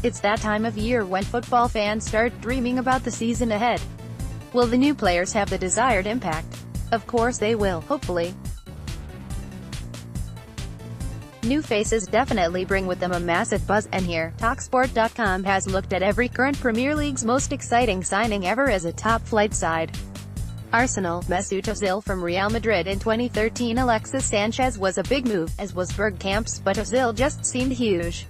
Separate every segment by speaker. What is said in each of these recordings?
Speaker 1: It's that time of year when football fans start dreaming about the season ahead. Will the new players have the desired impact? Of course they will, hopefully. New faces definitely bring with them a massive buzz, and here, TalkSport.com has looked at every current Premier League's most exciting signing ever as a top-flight side. Arsenal, Mesut Ozil from Real Madrid in 2013. Alexis Sanchez was a big move, as was Bergkamp's, but Ozil just seemed huge.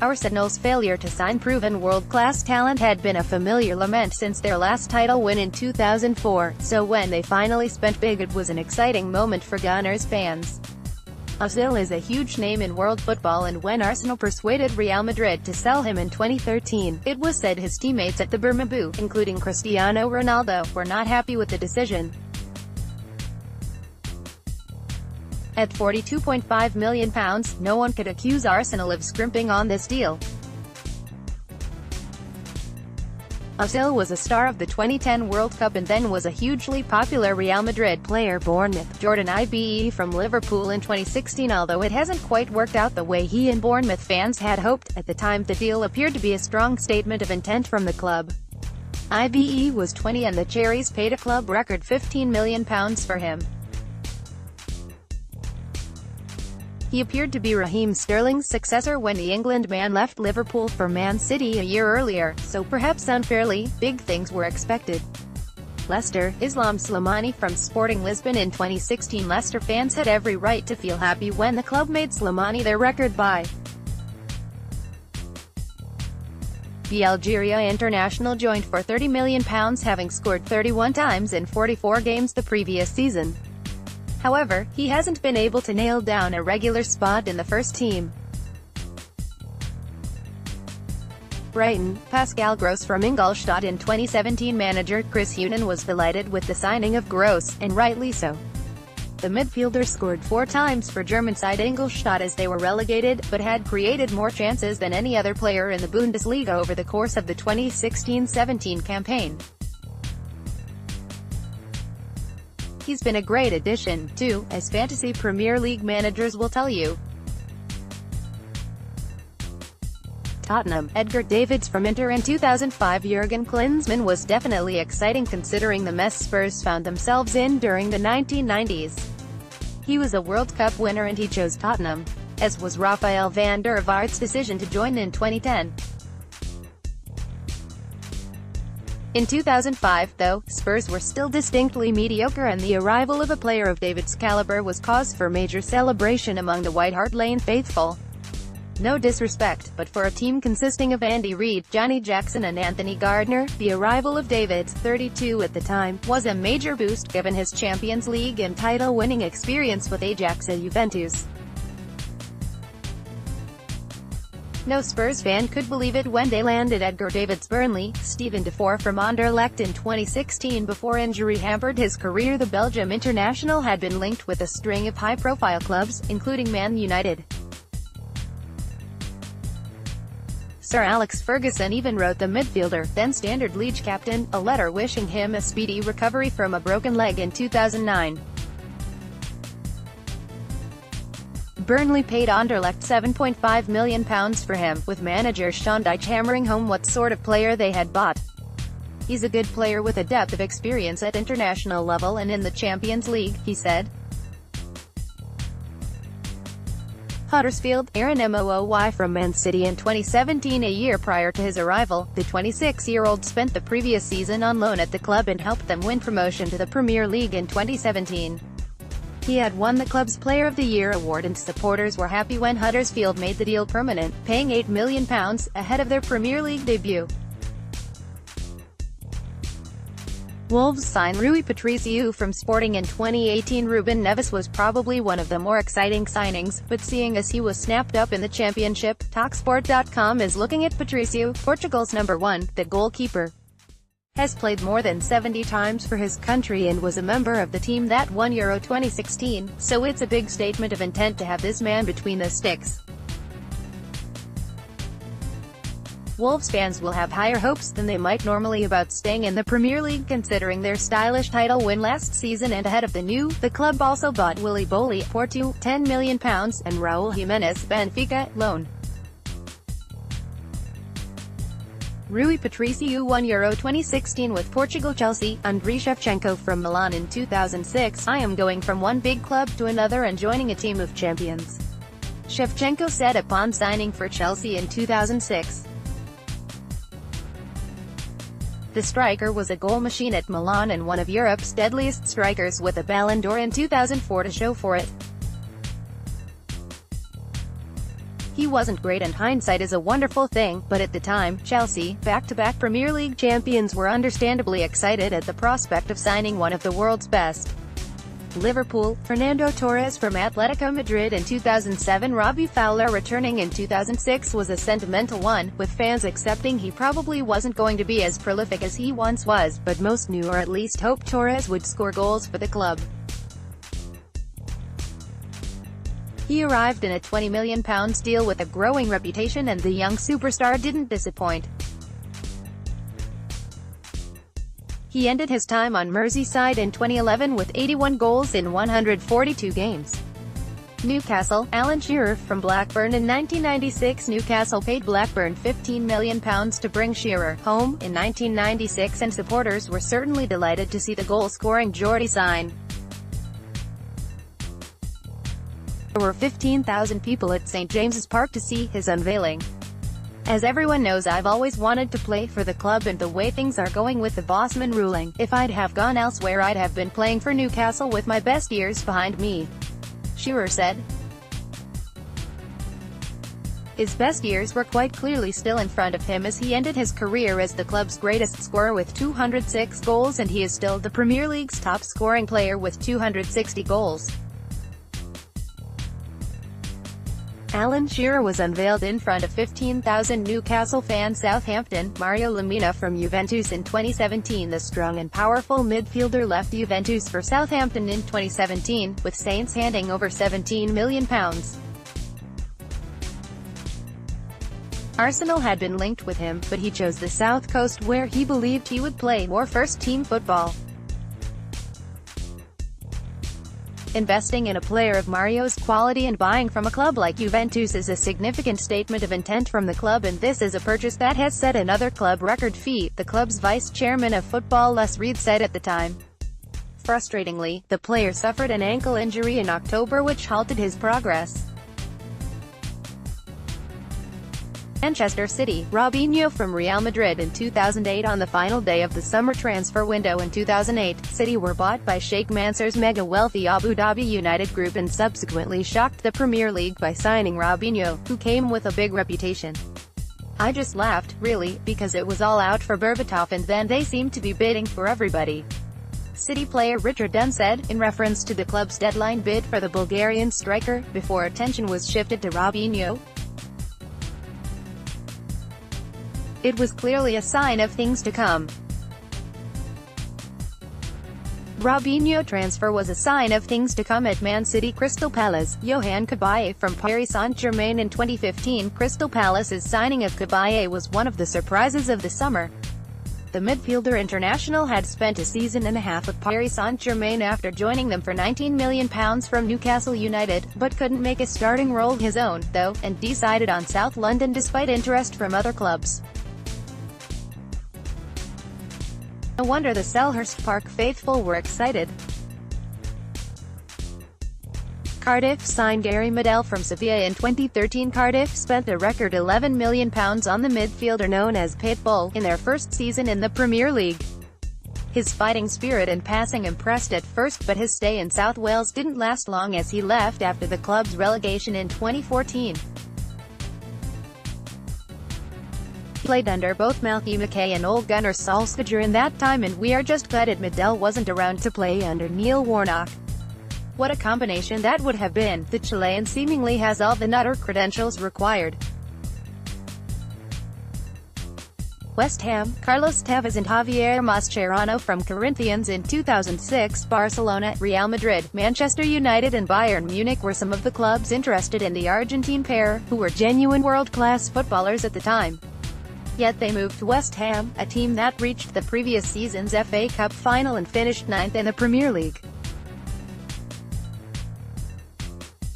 Speaker 1: Arsenal's failure to sign proven world-class talent had been a familiar lament since their last title win in 2004, so when they finally spent big it was an exciting moment for Gunners fans. Ozil is a huge name in world football, and when Arsenal persuaded Real Madrid to sell him in 2013, it was said his teammates at the Bernabeu, including Cristiano Ronaldo, were not happy with the decision. At £42.5 million, no one could accuse Arsenal of scrimping on this deal. Ozil was a star of the 2010 World Cup and then was a hugely popular Real Madrid player. Bournemouth, Jordan Ibe from Liverpool in 2016. Although it hasn't quite worked out the way he and Bournemouth fans had hoped, at the time the deal appeared to be a strong statement of intent from the club. Ibe was 20 and the Cherries paid a club record £15 million for him. He appeared to be Raheem Sterling's successor when the England man left Liverpool for Man City a year earlier, so perhaps unfairly, big things were expected. Leicester, Islam Slimani from Sporting Lisbon in 2016. Leicester fans had every right to feel happy when the club made Slimani their record buy. The Algeria international joined for £30 million, having scored 31 times in 44 games the previous season. However, he hasn't been able to nail down a regular spot in the first team. Brighton, Pascal Gross from Ingolstadt in 2017. Manager Chris Hughton was delighted with the signing of Gross, and rightly so. The midfielder scored 4 times for German side Ingolstadt as they were relegated, but had created more chances than any other player in the Bundesliga over the course of the 2016-17 campaign. He's been a great addition, too, as fantasy Premier League managers will tell you. Tottenham, Edgar Davids from Inter in 2005. Jurgen Klinsmann was definitely exciting considering the mess Spurs found themselves in during the 1990s. He was a World Cup winner and he chose Tottenham, as was Rafael van der Vaart's decision to join in 2010. In 2005, though, Spurs were still distinctly mediocre and the arrival of a player of David's caliber was cause for major celebration among the White Hart Lane faithful. No disrespect, but for a team consisting of Andy Reid, Johnny Jackson and Anthony Gardner, the arrival of Davids, 32 at the time, was a major boost given his Champions League and title-winning experience with Ajax and Juventus. No Spurs fan could believe it when they landed Edgar Davids. Burnley, Steven Defour from Anderlecht in 2016. Before injury hampered his career, the Belgium international had been linked with a string of high-profile clubs, including Man United. Sir Alex Ferguson even wrote the midfielder, then Standard Liège captain, a letter wishing him a speedy recovery from a broken leg in 2009. Burnley paid Anderlecht £7.5 million for him, with manager Sean Dyche hammering home what sort of player they had bought. He's a good player with a depth of experience at international level and in the Champions League, he said. Huddersfield, Aaron Mooy from Man City in 2017. A year prior to his arrival, the 26-year-old spent the previous season on loan at the club and helped them win promotion to the Premier League in 2017. He had won the club's Player of the Year award and supporters were happy when Huddersfield made the deal permanent, paying £8 million, ahead of their Premier League debut. Wolves sign Rui Patricio from Sporting in 2018. Ruben Neves was probably one of the more exciting signings, but seeing as he was snapped up in the Championship, TalkSport.com is looking at Patricio, Portugal's number 1, the goalkeeper. Has played more than 70 times for his country and was a member of the team that won Euro 2016, so it's a big statement of intent to have this man between the sticks. Wolves fans will have higher hopes than they might normally about staying in the Premier League considering their stylish title win last season, and ahead of the club also bought Willy Bolly for £10 million and Raul Jimenez, Benfica, loan. Rui Patricio won Euro 2016 with Portugal. Chelsea, Andriy Shevchenko from Milan in 2006, I am going from one big club to another and joining a team of champions, Shevchenko said upon signing for Chelsea in 2006. The striker was a goal machine at Milan and one of Europe's deadliest strikers, with a Ballon d'Or in 2004 to show for it. He wasn't great, and hindsight is a wonderful thing, but at the time, Chelsea, back-to-back Premier League champions, were understandably excited at the prospect of signing one of the world's best. Liverpool, Fernando Torres from Atletico Madrid in 2007. Robbie Fowler returning in 2006 was a sentimental one, with fans accepting he probably wasn't going to be as prolific as he once was, but most knew, or at least hoped, Torres would score goals for the club. He arrived in a £20 million deal with a growing reputation, and the young superstar didn't disappoint. He ended his time on Merseyside in 2011 with 81 goals in 142 games. Newcastle, Alan Shearer from Blackburn in 1996. Newcastle paid Blackburn £15 million to bring Shearer home in 1996, and supporters were certainly delighted to see the goal-scoring Geordie sign. There were 15,000 people at St James's Park to see his unveiling. As everyone knows, I've always wanted to play for the club, and the way things are going with the Bosman ruling, if I'd have gone elsewhere I'd have been playing for Newcastle with my best years behind me, Shearer said. His best years were quite clearly still in front of him, as he ended his career as the club's greatest scorer with 206 goals, and he is still the Premier League's top scoring player with 260 goals. Alan Shearer was unveiled in front of 15,000 Newcastle fans. Southampton, Mario Lemina from Juventus in 2017. The strong and powerful midfielder left Juventus for Southampton in 2017, with Saints handing over £17 million. Arsenal had been linked with him, but he chose the South Coast, where he believed he would play more first-team football. Investing in a player of Mario's quality and buying from a club like Juventus is a significant statement of intent from the club, and this is a purchase that has set another club record fee, the club's vice-chairman of football Les Reed said at the time. Frustratingly, the player suffered an ankle injury in October which halted his progress. Manchester City, Robinho from Real Madrid in 2008. On the final day of the summer transfer window in 2008, City were bought by Sheikh Mansour's mega-wealthy Abu Dhabi United Group and subsequently shocked the Premier League by signing Robinho, who came with a big reputation. I just laughed, really, because it was all out for Berbatov and then they seemed to be bidding for everybody. City player Richard Dunn said, in reference to the club's deadline bid for the Bulgarian striker, before attention was shifted to Robinho. It was clearly a sign of things to come. Robinho transfer was a sign of things to come at Man City. Crystal Palace, Yohan Cabaye from Paris Saint-Germain in 2015. Crystal Palace's signing of Cabaye was one of the surprises of the summer. The midfielder international had spent a season and a half with Paris Saint-Germain after joining them for £19 million from Newcastle United, but couldn't make a starting role his own, though, and decided on South London despite interest from other clubs. No wonder the Selhurst Park faithful were excited. Cardiff signed Gary Medel from Sevilla in 2013. Cardiff spent a record £11 million on the midfielder known as Pitbull in their first season in the Premier League. His fighting spirit and passing impressed at first, but his stay in South Wales didn't last long as he left after the club's relegation in 2014. He played under both Matthew McKay and Ole Gunnar Solskjaer in that time, and we are just gutted Medel wasn't around to play under Neil Warnock. What a combination that would have been. The Chilean seemingly has all the nutter credentials required. West Ham, Carlos Tevez and Javier Mascherano from Corinthians in 2006. Barcelona, Real Madrid, Manchester United and Bayern Munich were some of the clubs interested in the Argentine pair, who were genuine world-class footballers at the time. Yet they moved to West Ham, a team that reached the previous season's FA Cup final and finished 9th in the Premier League.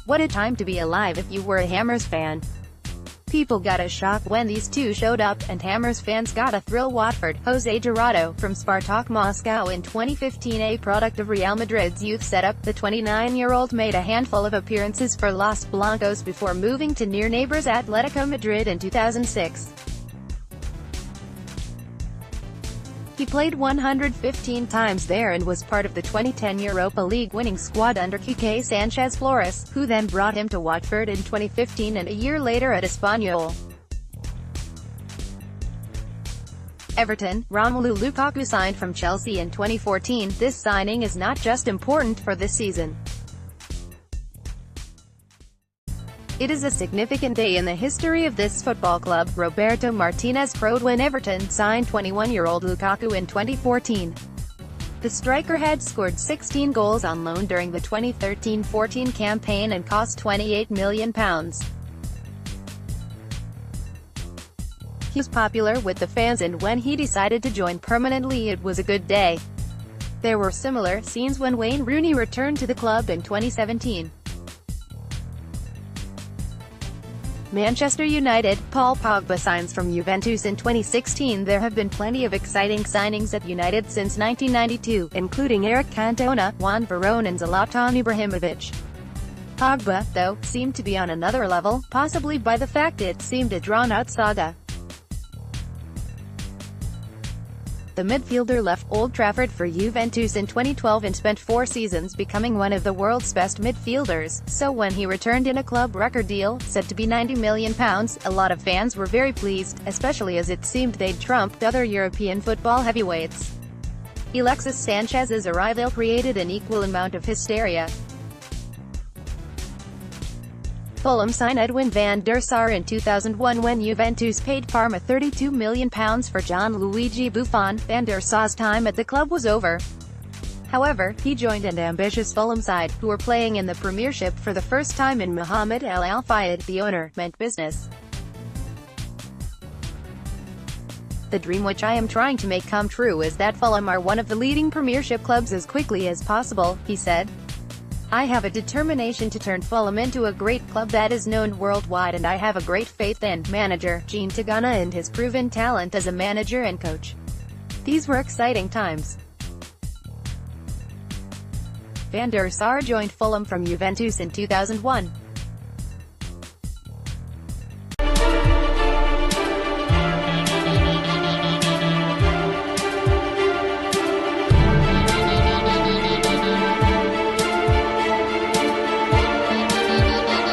Speaker 1: What a time to be alive if you were a Hammers fan. People got a shock when these two showed up, and Hammers fans got a thrill. Watford, Jose Jurado, from Spartak Moscow in 2015, a product of Real Madrid's youth setup, the 29-year-old made a handful of appearances for Los Blancos before moving to near neighbors Atletico Madrid in 2006. He played 115 times there and was part of the 2010 Europa League winning squad under Quique Sanchez Flores, who then brought him to Watford in 2015 and a year later at Espanyol. Everton, Romelu Lukaku signed from Chelsea in 2014. This signing is not just important for this season. It is a significant day in the history of this football club, Roberto Martinez crowed when Everton signed 21-year-old Lukaku in 2014. The striker had scored 16 goals on loan during the 2013-14 campaign and cost £28 million. He was popular with the fans, and when he decided to join permanently, it was a good day. There were similar scenes when Wayne Rooney returned to the club in 2017. Manchester United, Paul Pogba signs from Juventus in 2016. There have been plenty of exciting signings at United since 1992, including Eric Cantona, Juan Verón and Zlatan Ibrahimovic. Pogba, though, seemed to be on another level, possibly by the fact it seemed a drawn-out saga. The midfielder left Old Trafford for Juventus in 2012 and spent 4 seasons becoming one of the world's best midfielders, so when he returned in a club record deal, said to be £90 million, a lot of fans were very pleased, especially as it seemed they'd trumped other European football heavyweights. Alexis Sanchez's arrival created an equal amount of hysteria. Fulham signed Edwin van der Sar in 2001 when Juventus paid Parma £32 million for Gianluigi Buffon. Van der Sar's time at the club was over. However, he joined an ambitious Fulham side, who were playing in the Premiership for the first time, and Mohamed El Al-Fayed, the owner, meant business. The dream which I am trying to make come true is that Fulham are one of the leading Premiership clubs as quickly as possible, he said. I have a determination to turn Fulham into a great club that is known worldwide, and I have a great faith in manager Gene Tagana and his proven talent as a manager and coach. These were exciting times. Van der Sar joined Fulham from Juventus in 2001.